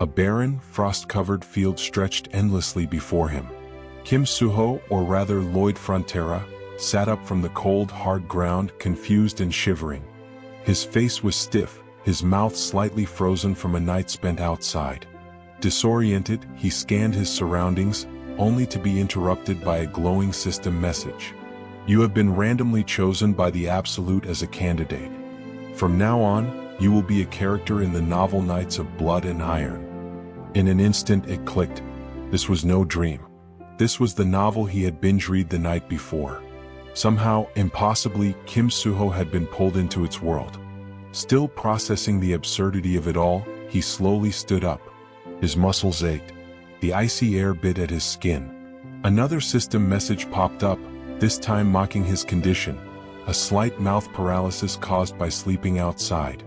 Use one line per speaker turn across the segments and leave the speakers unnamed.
A barren, frost-covered field stretched endlessly before him. Kim Suho, or rather Lloyd Frontera, sat up from the cold, hard ground, confused and shivering. His face was stiff, his mouth slightly frozen from a night spent outside. Disoriented, he scanned his surroundings, only to be interrupted by a glowing system message. You have been randomly chosen by the Absolute as a candidate. From now on, you will be a character in the novel Knights of Blood and Iron. In an instant it clicked. This was no dream. This was the novel he had binge-read the night before. Somehow, impossibly, Kim Suho had been pulled into its world. Still processing the absurdity of it all, he slowly stood up. His muscles ached. The icy air bit at his skin. Another system message popped up, this time mocking his condition, a slight mouth paralysis caused by sleeping outside.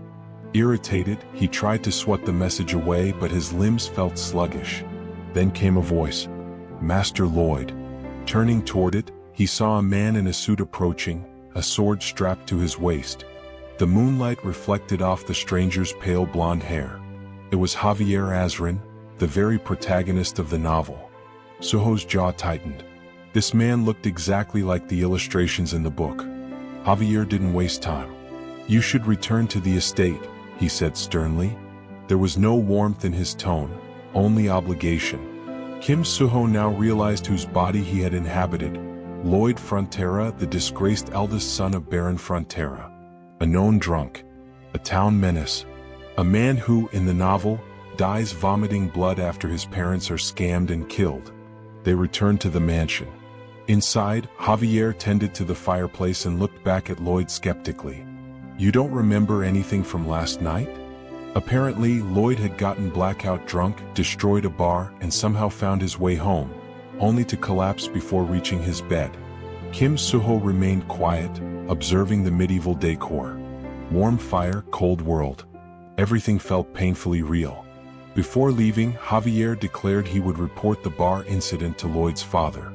Irritated, he tried to swat the message away, but his limbs felt sluggish. Then came a voice. Master Lloyd. Turning toward it, he saw a man in a suit approaching, a sword strapped to his waist. The moonlight reflected off the stranger's pale blonde hair. It was Javier Azrin, the very protagonist of the novel. Suho's jaw tightened. This man looked exactly like the illustrations in the book. Javier didn't waste time. You should return to the estate, he said sternly. There was no warmth in his tone, only obligation. Kim Suho now realized whose body he had inhabited. Lloyd Frontera, the disgraced eldest son of Baron Frontera. A known drunk. A town menace. A man who, in the novel, dies vomiting blood after his parents are scammed and killed. They returned to the mansion. Inside, Javier tended to the fireplace and looked back at Lloyd skeptically. You don't remember anything from last night? Apparently, Lloyd had gotten blackout drunk, destroyed a bar, and somehow found his way home, only to collapse before reaching his bed. Kim Suho remained quiet, observing the medieval decor. Warm fire, cold world. Everything felt painfully real. Before leaving, Javier declared he would report the bar incident to Lloyd's father.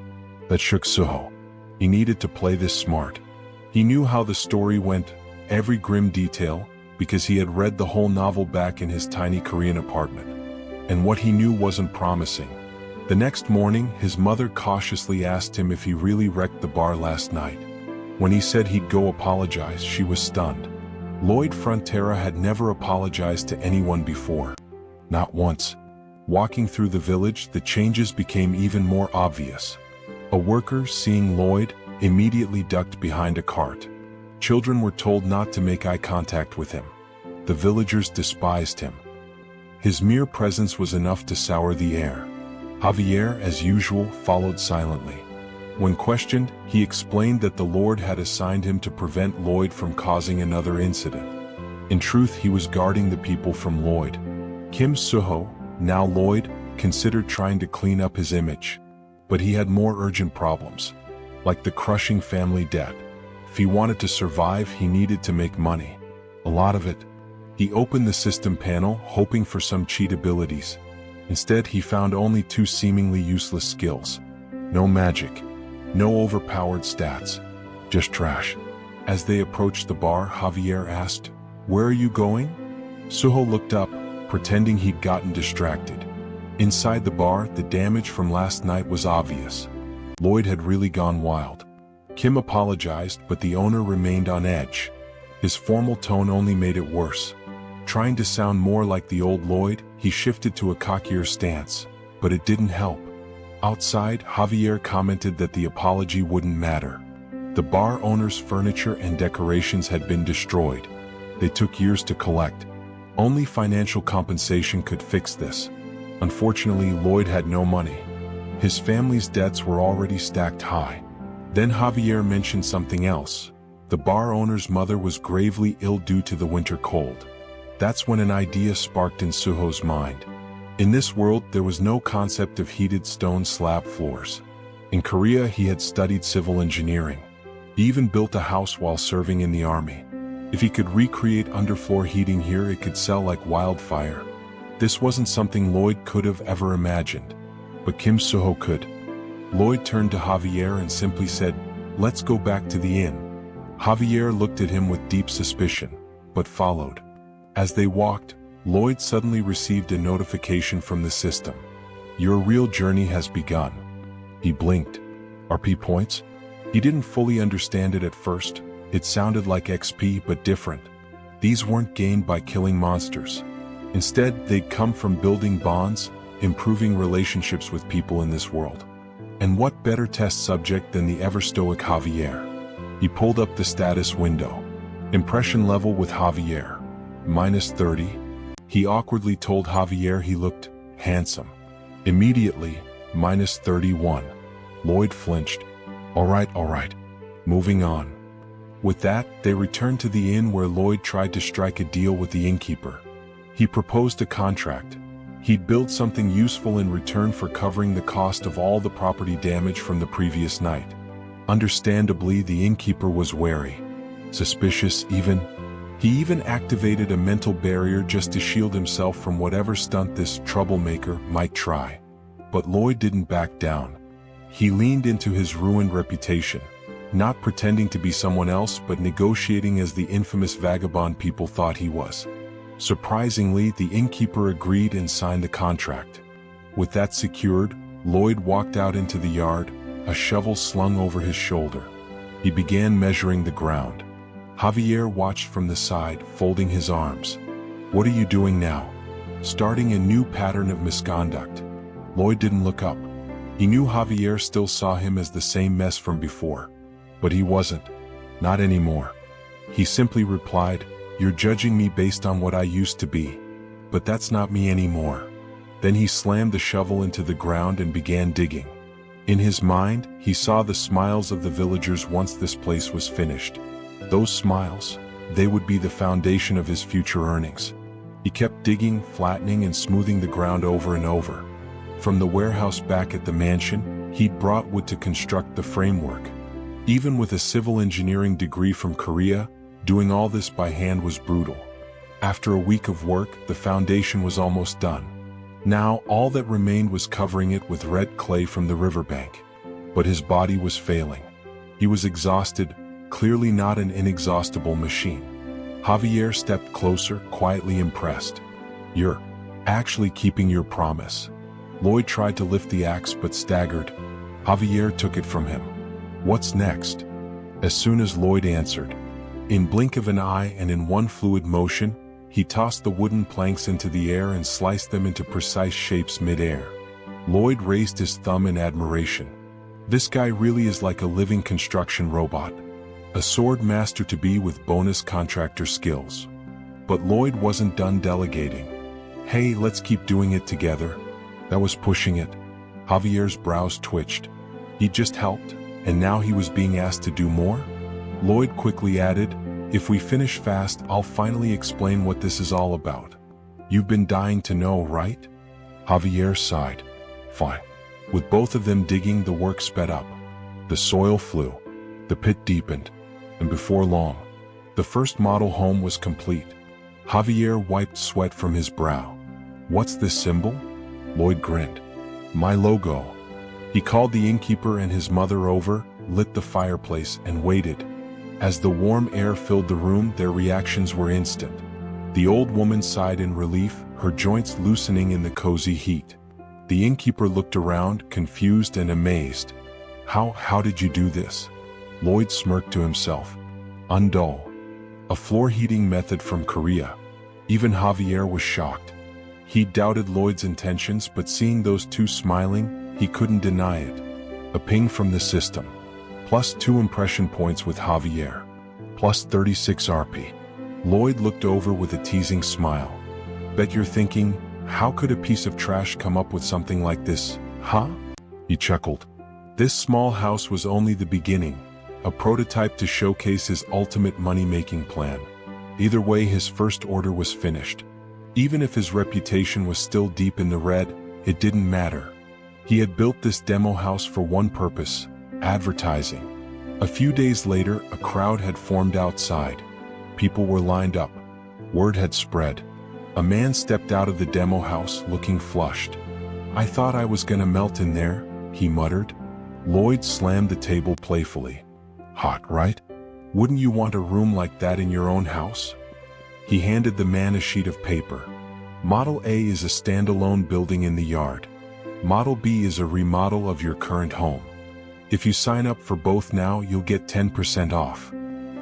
That shook Suho. He needed to play this smart. He knew how the story went, every grim detail, because he had read the whole novel back in his tiny Korean apartment. And what he knew wasn't promising. The next morning, his mother cautiously asked him if he really wrecked the bar last night. When he said he'd go apologize, she was stunned. Lloyd Frontera had never apologized to anyone before. Not once. Walking through the village, the changes became even more obvious. A worker, seeing Lloyd, immediately ducked behind a cart. Children were told not to make eye contact with him. The villagers despised him. His mere presence was enough to sour the air. Javier, as usual, followed silently. When questioned, he explained that the Lord had assigned him to prevent Lloyd from causing another incident. In truth, he was guarding the people from Lloyd. Kim Suho, now Lloyd, considered trying to clean up his image. But he had more urgent problems, like the crushing family debt. If he wanted to survive, he needed to make money. A lot of it. He opened the system panel, hoping for some cheat abilities. Instead, he found only two seemingly useless skills. No magic. No overpowered stats. Just trash. As they approached the bar, Javier asked, "Where are you going?" Suho looked up, pretending he'd gotten distracted. Inside the bar, the damage from last night was obvious. Lloyd had really gone wild. Kim apologized, but the owner remained on edge. His formal tone only made it worse. Trying to sound more like the old Lloyd, he shifted to a cockier stance, but it didn't help. Outside, Javier commented that the apology wouldn't matter. The bar owner's furniture and decorations had been destroyed. They took years to collect. Only financial compensation could fix this. Unfortunately, Lloyd had no money. His family's debts were already stacked high. Then Javier mentioned something else. The bar owner's mother was gravely ill due to the winter cold. That's when an idea sparked in Suho's mind. In this world, there was no concept of heated stone slab floors. In Korea, he had studied civil engineering. He even built a house while serving in the army. If he could recreate underfloor heating here, it could sell like wildfire. This wasn't something Lloyd could have ever imagined, but Kim Suho could. Lloyd turned to Javier and simply said, "Let's go back to the inn." Javier looked at him with deep suspicion, but followed. As they walked, Lloyd suddenly received a notification from the system. Your real journey has begun. He blinked. RP points? He didn't fully understand it at first. It sounded like XP but different. These weren't gained by killing monsters. Instead, they'd come from building bonds, improving relationships with people in this world. And what better test subject than the ever-stoic Javier? He pulled up the status window. Impression level with Javier. -30. He awkwardly told Javier he looked handsome. Immediately, -31. Lloyd flinched. All right. Moving on. With that, they returned to the inn where Lloyd tried to strike a deal with the innkeeper. He proposed a contract. He'd build something useful in return for covering the cost of all the property damage from the previous night. Understandably, the innkeeper was wary. Suspicious even. He even activated a mental barrier just to shield himself from whatever stunt this troublemaker might try. But Lloyd didn't back down. He leaned into his ruined reputation, not pretending to be someone else but negotiating as the infamous vagabond people thought he was. Surprisingly, the innkeeper agreed and signed the contract. With that secured, Lloyd walked out into the yard, a shovel slung over his shoulder. He began measuring the ground. Javier watched from the side, folding his arms. What are you doing now? Starting a new pattern of misconduct. Lloyd didn't look up. He knew Javier still saw him as the same mess from before. But he wasn't. Not anymore. He simply replied, "You're judging me based on what I used to be. But that's not me anymore." Then he slammed the shovel into the ground and began digging. In his mind, he saw the smiles of the villagers once this place was finished. Those smiles, they would be the foundation of his future earnings. He kept digging, flattening and smoothing the ground over and over. From the warehouse back at the mansion, he'd brought wood to construct the framework. Even with a civil engineering degree from Korea, doing all this by hand was brutal. After a week of work, the foundation was almost done. Now, all that remained was covering it with red clay from the riverbank. But his body was failing. He was exhausted, clearly not an inexhaustible machine. Javier stepped closer, quietly impressed. "You're actually keeping your promise." Lloyd tried to lift the axe but staggered. Javier took it from him. "What's next?" As soon as Lloyd answered, in blink of an eye and in one fluid motion, he tossed the wooden planks into the air and sliced them into precise shapes mid-air. Lloyd raised his thumb in admiration. This guy really is like a living construction robot. A sword master to be with bonus contractor skills. But Lloyd wasn't done delegating. "Hey, let's keep doing it together." That was pushing it. Javier's brows twitched. He just helped, and now he was being asked to do more? Lloyd quickly added, "If we finish fast, I'll finally explain what this is all about. You've been dying to know, right?" Javier sighed. "Fine." With both of them digging, the work sped up. The soil flew. The pit deepened. And before long, the first model home was complete. Javier wiped sweat from his brow. "What's this symbol?" Lloyd grinned. "My logo." He called the innkeeper and his mother over, lit the fireplace, and waited. As the warm air filled the room, their reactions were instant. The old woman sighed in relief, her joints loosening in the cozy heat. The innkeeper looked around, confused and amazed. How did you do this?" Lloyd smirked to himself. "Undull. A floor heating method from Korea." Even Javier was shocked. He doubted Lloyd's intentions, but seeing those two smiling, he couldn't deny it. A ping from the system. +2 impression points with Javier. +36 RP. Lloyd looked over with a teasing smile. "Bet you're thinking, how could a piece of trash come up with something like this, huh?" He chuckled. This small house was only the beginning, a prototype to showcase his ultimate money-making plan. Either way, his first order was finished. Even if his reputation was still deep in the red, it didn't matter. He had built this demo house for one purpose: advertising. A few days later, a crowd had formed outside. People were lined up. Word had spread. A man stepped out of the demo house looking flushed. "I thought I was gonna melt in there," he muttered. Lloyd slammed the table playfully. "Hot, right? Wouldn't you want a room like that in your own house?" He handed the man a sheet of paper. Model A is a standalone building in the yard. Model B is a remodel of your current home. If you sign up for both now, you'll get 10% off.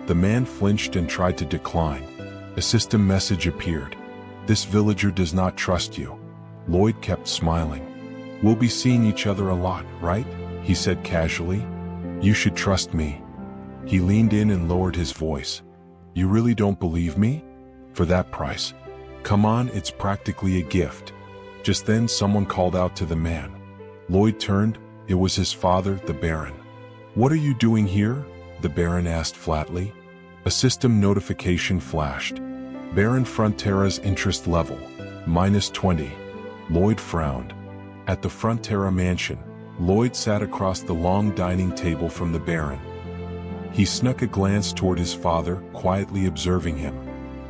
The man flinched and tried to decline. A system message appeared. This villager does not trust you. Lloyd kept smiling. We'll be seeing each other a lot, right? He said casually. You should trust me. He leaned in and lowered his voice. You really don't believe me? For that price? Come on, it's practically a gift. Just then someone called out to the man. Lloyd turned. It was his father, the Baron. What are you doing here? The Baron asked flatly. A system notification flashed. Baron Frontera's interest level, -20. Lloyd frowned. At the Frontera mansion, Lloyd sat across the long dining table from the Baron. He snuck a glance toward his father, quietly observing him.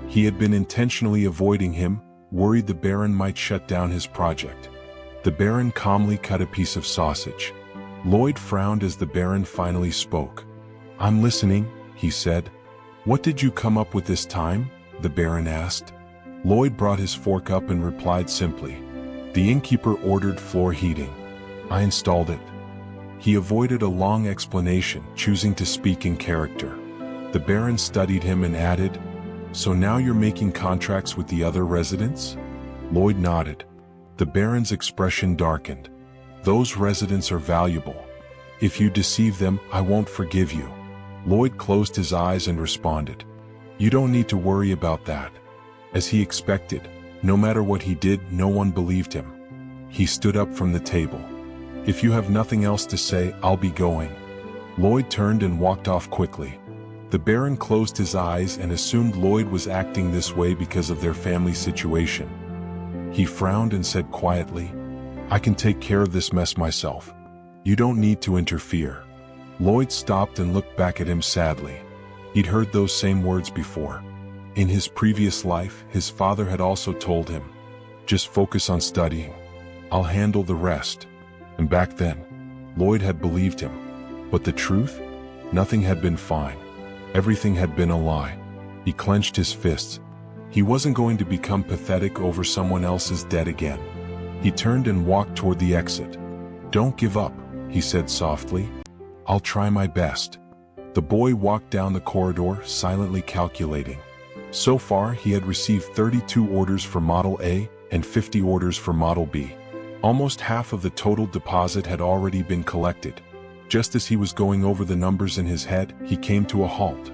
He had been intentionally avoiding him, worried the Baron might shut down his project. The Baron calmly cut a piece of sausage. Lloyd frowned as the Baron finally spoke. I'm listening, he said. What did you come up with this time? The Baron asked. Lloyd brought his fork up and replied simply. The innkeeper ordered floor heating. I installed it. He avoided a long explanation, choosing to speak in character. The Baron studied him and added, So now you're making contracts with the other residents? Lloyd nodded. The Baron's expression darkened. Those residents are valuable. If you deceive them, I won't forgive you. Lloyd closed his eyes and responded. You don't need to worry about that. As he expected, no matter what he did, no one believed him. He stood up from the table. If you have nothing else to say, I'll be going. Lloyd turned and walked off quickly. The Baron closed his eyes and assumed Lloyd was acting this way because of their family situation. He frowned and said quietly, I can take care of this mess myself. You don't need to interfere. Lloyd stopped and looked back at him sadly. He'd heard those same words before. In his previous life, his father had also told him, just focus on studying. I'll handle the rest. And back then, Lloyd had believed him. But the truth? Nothing had been fine. Everything had been a lie. He clenched his fists. He wasn't going to become pathetic over someone else's debt again. He turned and walked toward the exit. Don't give up, he said softly. I'll try my best. The boy walked down the corridor, silently calculating. So far, he had received 32 orders for Model A and 50 orders for Model B. Almost half of the total deposit had already been collected. Just as he was going over the numbers in his head, he came to a halt.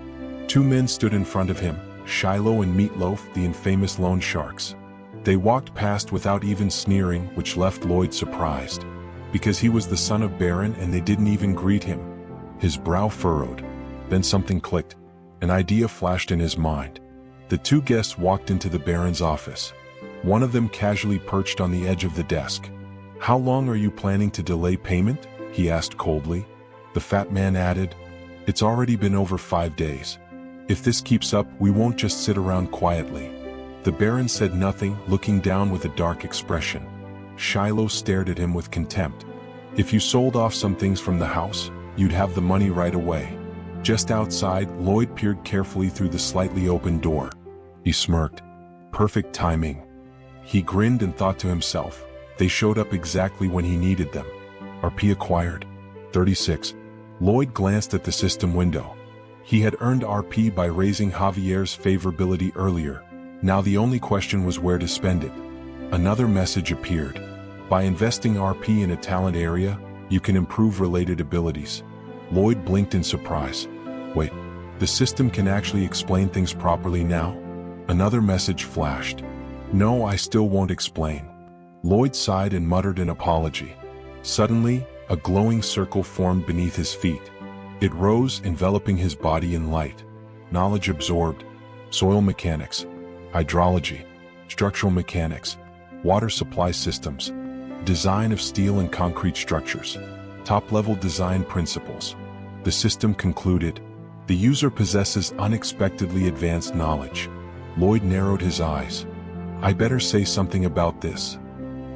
Two men stood in front of him, Shiloh and Meatloaf, the infamous loan sharks. They walked past without even sneering, which left Lloyd surprised. Because he was the son of Baron and they didn't even greet him. His brow furrowed. Then something clicked. An idea flashed in his mind. The two guests walked into the Baron's office. One of them casually perched on the edge of the desk. How long are you planning to delay payment? He asked coldly. The fat man added, It's already been over 5 days. If this keeps up, we won't just sit around quietly. The Baron said nothing, looking down with a dark expression. Shiloh stared at him with contempt. If you sold off some things from the house, you'd have the money right away. Just outside, Lloyd peered carefully through the slightly open door. He smirked. Perfect timing. He grinned and thought to himself, they showed up exactly when he needed them. RP acquired. 36. Lloyd glanced at the system window. He had earned RP by raising Javier's favorability earlier. Now the only question was where to spend it. Another message appeared. By investing RP in a talent area, you can improve related abilities. Lloyd blinked in surprise. Wait, the system can actually explain things properly now? Another message flashed. No, I still won't explain. Lloyd sighed and muttered an apology. Suddenly, a glowing circle formed beneath his feet. It rose, enveloping his body in light. Knowledge absorbed. Soil mechanics, hydrology, structural mechanics, water supply systems, design of steel and concrete structures, top-level design principles. The system concluded, the user possesses unexpectedly advanced knowledge. Lloyd narrowed his eyes. I better say something about this.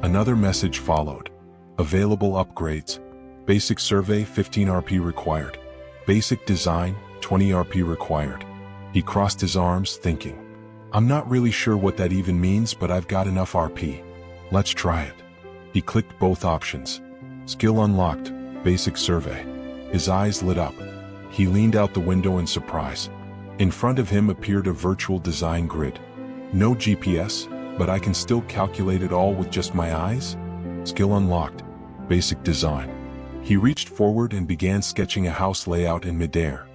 Another message followed. Available upgrades. Basic survey, 15 RP required. Basic design, 20 RP required. He crossed his arms, thinking. I'm not really sure what that even means, but I've got enough RP. Let's try it. He clicked both options. Skill unlocked, basic survey. His eyes lit up. He leaned out the window in surprise. In front of him appeared a virtual design grid. No GPS, but I can still calculate it all with just my eyes? Skill unlocked, basic design. He reached forward and began sketching a house layout in midair.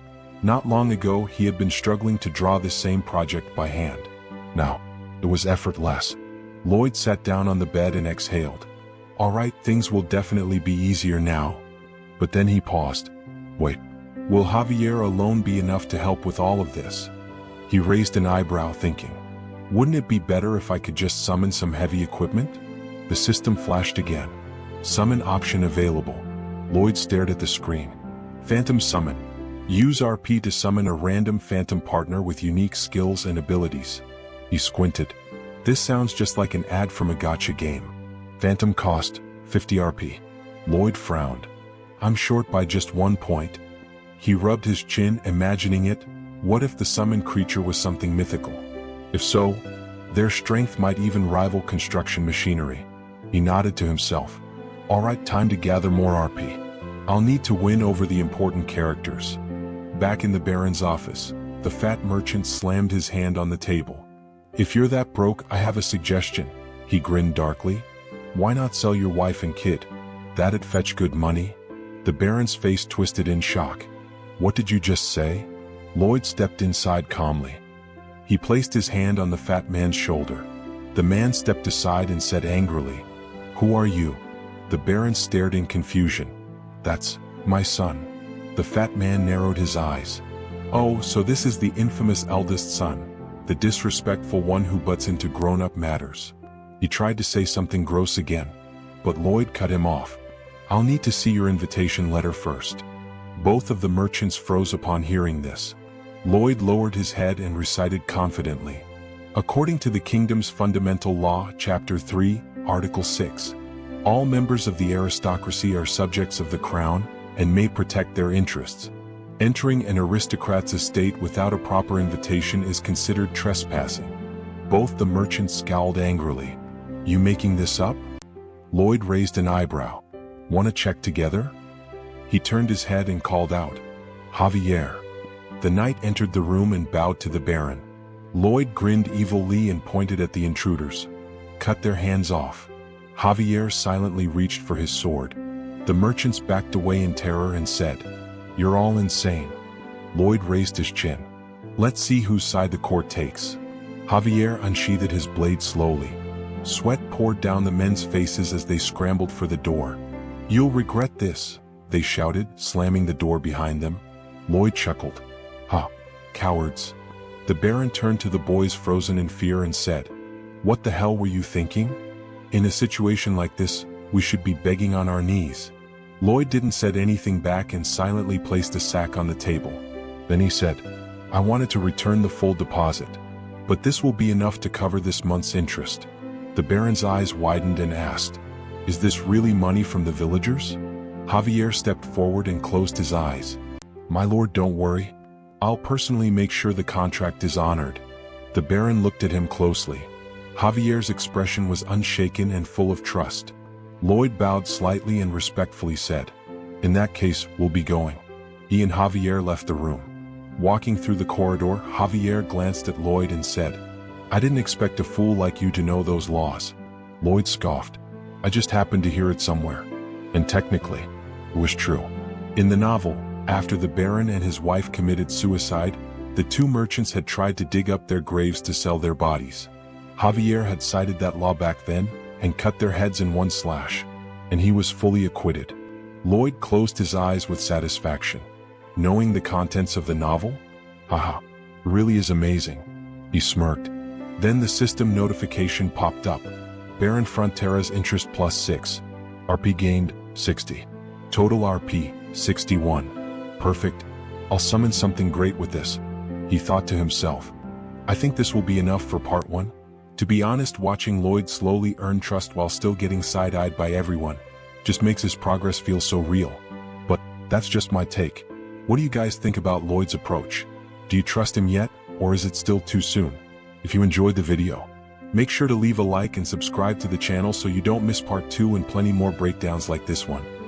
Not long ago, he had been struggling to draw this same project by hand. Now, it was effortless. Lloyd sat down on the bed and exhaled. All right, things will definitely be easier now. But then he paused. Wait, will Javier alone be enough to help with all of this? He raised an eyebrow, thinking, wouldn't it be better if I could just summon some heavy equipment? The system flashed again. Summon option available. Lloyd stared at the screen. Phantom summon. Use RP to summon a random phantom partner with unique skills and abilities. He squinted. This sounds just like an ad from a gacha game. Phantom cost, 50 RP. Lloyd frowned. I'm short by just 1 point. He rubbed his chin, imagining it. What if the summoned creature was something mythical? If so, their strength might even rival construction machinery. He nodded to himself. All right, time to gather more RP. I'll need to win over the important characters. Back in the Baron's office, the fat merchant slammed his hand on the table. If you're that broke, I have a suggestion. He grinned darkly. Why not sell your wife and kid? That'd fetch good money. The Baron's face twisted in shock. What did you just say? Lloyd stepped inside calmly. He placed his hand on the fat man's shoulder. The man stepped aside and said angrily, Who are you? The Baron stared in confusion. That's my son. The fat man narrowed his eyes. Oh, so this is the infamous eldest son, the disrespectful one who butts into grown-up matters. He tried to say something gross again, but Lloyd cut him off. I'll need to see your invitation letter first. Both of the merchants froze upon hearing this. Lloyd lowered his head and recited confidently. According to the kingdom's fundamental law, Chapter 3, Article 6, all members of the aristocracy are subjects of the crown and may protect their interests. Entering an aristocrat's estate without a proper invitation is considered trespassing. Both the merchants scowled angrily. You making this up? Lloyd raised an eyebrow. Want to check together? He turned his head and called out, Javier. The knight entered the room and bowed to the Baron. Lloyd grinned evilly and pointed at the intruders. Cut their hands off. Javier silently reached for his sword. The merchants backed away in terror and said, You're all insane. Lloyd raised his chin. Let's see whose side the court takes. Javier unsheathed his blade slowly. Sweat poured down the men's faces as they scrambled for the door. You'll regret this, they shouted, slamming the door behind them. Lloyd chuckled. Ha, cowards. The Baron turned to the boys frozen in fear and said, What the hell were you thinking? In a situation like this, we should be begging on our knees. Lloyd didn't say anything back and silently placed a sack on the table. Then he said, I wanted to return the full deposit, but this will be enough to cover this month's interest. The Baron's eyes widened and asked, Is this really money from the villagers? Javier stepped forward and closed his eyes. My lord, don't worry. I'll personally make sure the contract is honored. The Baron looked at him closely. Javier's expression was unshaken and full of trust. Lloyd bowed slightly and respectfully said, In that case, we'll be going. He and Javier left the room. Walking through the corridor, Javier glanced at Lloyd and said, I didn't expect a fool like you to know those laws. Lloyd scoffed. I just happened to hear it somewhere. And technically, it was true. In the novel, after the Baron and his wife committed suicide, the two merchants had tried to dig up their graves to sell their bodies. Javier had cited that law back then and cut their heads in one slash, and he was fully acquitted. Lloyd closed his eyes with satisfaction. Knowing the contents of the novel? Haha, really is amazing. He smirked. Then the system notification popped up. Baron Frontera's interest plus 6. RP gained, 60. Total RP, 61. Perfect. I'll summon something great with this, he thought to himself. I think this will be enough for part 1. To be honest, watching Lloyd slowly earn trust while still getting side-eyed by everyone just makes his progress feel so real. But that's just my take. What do you guys think about Lloyd's approach? Do you trust him yet, or is it still too soon? If you enjoyed the video, make sure to leave a like and subscribe to the channel so you don't miss part 2 and plenty more breakdowns like this one.